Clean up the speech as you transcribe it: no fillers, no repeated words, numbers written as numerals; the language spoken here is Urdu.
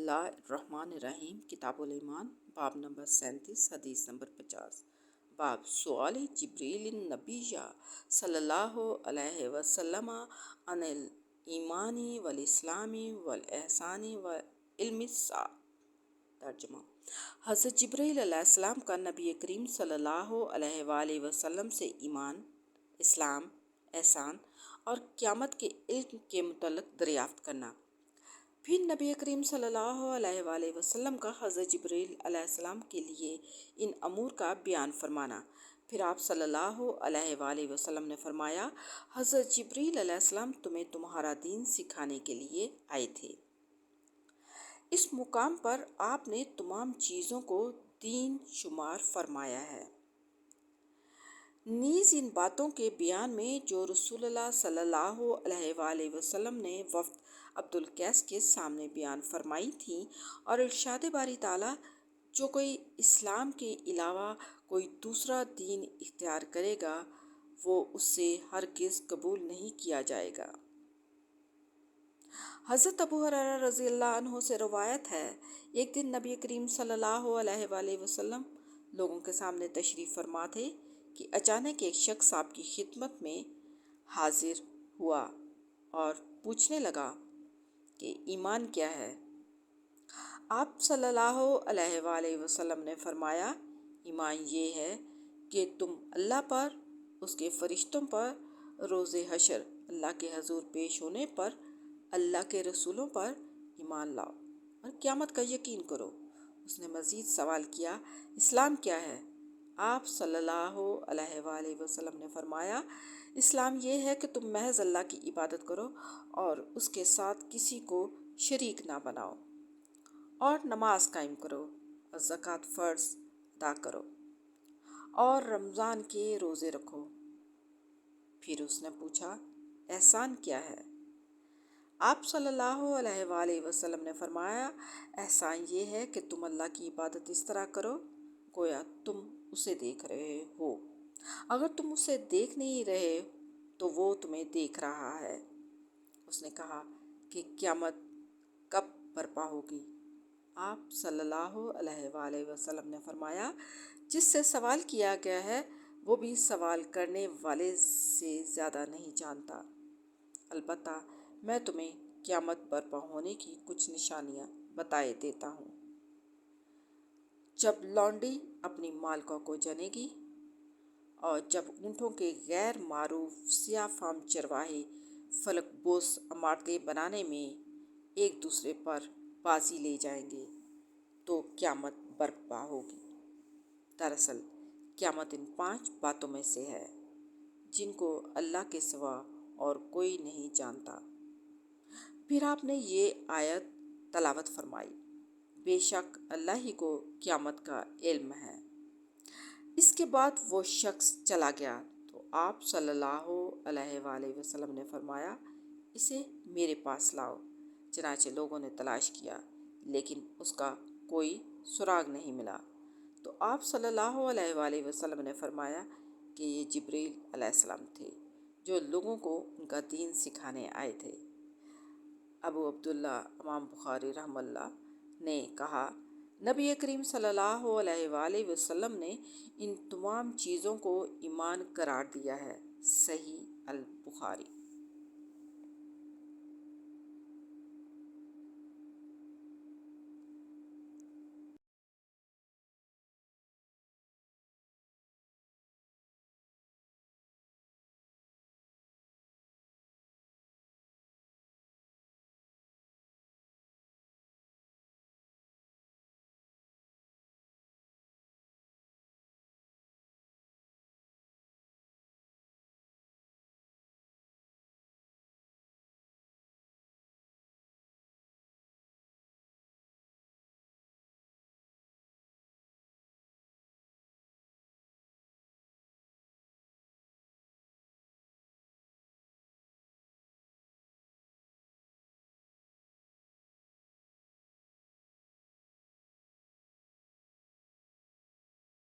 اللہ الرحمن الرحیم۔ کتاب الایمان، باب نمبر 37، حدیث نمبر 50۔ باب سؤال جبریل النبی صلی اللہ علیہ وسلم عن الایمان والاسلام والاحسان وعلم الساعۃ۔ ترجمہ: حضرت جبریل علیہ السلام کا نبی کریم صلی اللہ علیہ وآلہ وسلم سے ایمان، اسلام، احسان اور قیامت کے علم کے متعلق دریافت کرنا۔ پھر نبی کریم صلی اللہ علیہ وآلہ وسلم کا حضرت جبریل علیہ السلام کے لیے ان امور کا بیان فرمانا۔ پھر آپ صلی اللہ علیہ وآلہ وسلم نے فرمایا، حضرت جبریل علیہ السلام تمہیں تمہارا دین سکھانے کے لیے آئے تھے۔ اس مقام پر آپ نے تمام چیزوں کو دین شمار فرمایا ہے۔ نیز ان باتوں کے بیان میں جو رسول اللہ صلی اللہ علیہ وآلہ وسلم نے وفد عبد القیس کے سامنے بیان فرمائی تھیں، اور ارشاد باری تعالیٰ، جو کوئی اسلام کے علاوہ کوئی دوسرا دین اختیار کرے گا وہ اس سے ہرگز قبول نہیں کیا جائے گا۔ حضرت ابو ہریرہ رضی اللہ عنہ سے روایت ہے، ایک دن نبی کریم صلی اللہ علیہ وآلہ وسلم لوگوں کے سامنے تشریف فرما تھے کہ اچانک ایک شخص آپ کی خدمت میں حاضر ہوا اور پوچھنے لگا کہ ایمان کیا ہے؟ آپ صلی اللہ علیہ وآلہ وسلم نے فرمایا، ایمان یہ ہے کہ تم اللہ پر، اس کے فرشتوں پر، روز حشر اللہ کے حضور پیش ہونے پر، اللہ کے رسولوں پر ایمان لاؤ اور قیامت کا یقین کرو۔ اس نے مزید سوال کیا، اسلام کیا ہے؟ آپ صلی اللہ علیہ وآلہ وسلم نے فرمایا، اسلام یہ ہے کہ تم محض اللہ کی عبادت کرو اور اس کے ساتھ کسی کو شریک نہ بناؤ، اور نماز قائم کرو اور زکوٰۃ فرض ادا کرو اور رمضان کے روزے رکھو۔ پھر اس نے پوچھا، احسان کیا ہے؟ آپ صلی اللہ علیہ وآلہ وسلم نے فرمایا، احسان یہ ہے کہ تم اللہ کی عبادت اس طرح کرو گویا تم اسے دیکھ رہے ہو۔ اگر تم اسے دیکھ نہیں رہے تو وہ تمہیں دیکھ رہا ہے۔ اس نے کہا کہ قیامت کب برپا ہوگی؟ آپ صلی اللہ علیہ وآلہ وسلم نے فرمایا، جس سے سوال کیا گیا ہے وہ بھی سوال کرنے والے سے زیادہ نہیں جانتا۔ البتہ میں تمہیں قیامت برپا ہونے کی کچھ نشانیاں بتائے دیتا ہوں۔ جب لونڈی اپنی مالکہ کو جنے گی، اور جب اونٹوں کے غیر معروف سیاہ فام چرواہے فلک بوس عمارتیں بنانے میں ایک دوسرے پر بازی لے جائیں گے تو قیامت برپا ہوگی۔ دراصل قیامت ان 5 باتوں میں سے ہے جن کو اللہ کے سوا اور کوئی نہیں جانتا۔ پھر آپ نے یہ آیت تلاوت فرمائی، بے شک اللہ ہی کو قیامت کا علم ہے۔ اس کے بعد وہ شخص چلا گیا تو آپ صلی اللہ علیہ وآلہ وسلم نے فرمایا، اسے میرے پاس لاؤ۔ چنانچہ لوگوں نے تلاش کیا لیکن اس کا کوئی سراغ نہیں ملا، تو آپ صلی اللہ علیہ وآلہ وسلم نے فرمایا کہ یہ جبریل علیہ السلام تھے جو لوگوں کو ان کا دین سکھانے آئے تھے۔ ابو عبداللہ امام بخاری رحمہ اللہ نے کہا، نبی کریم صلی اللہ علیہ وآلہ وسلم نے ان تمام چیزوں کو ایمان قرار دیا ہے۔ صحیح البخاری۔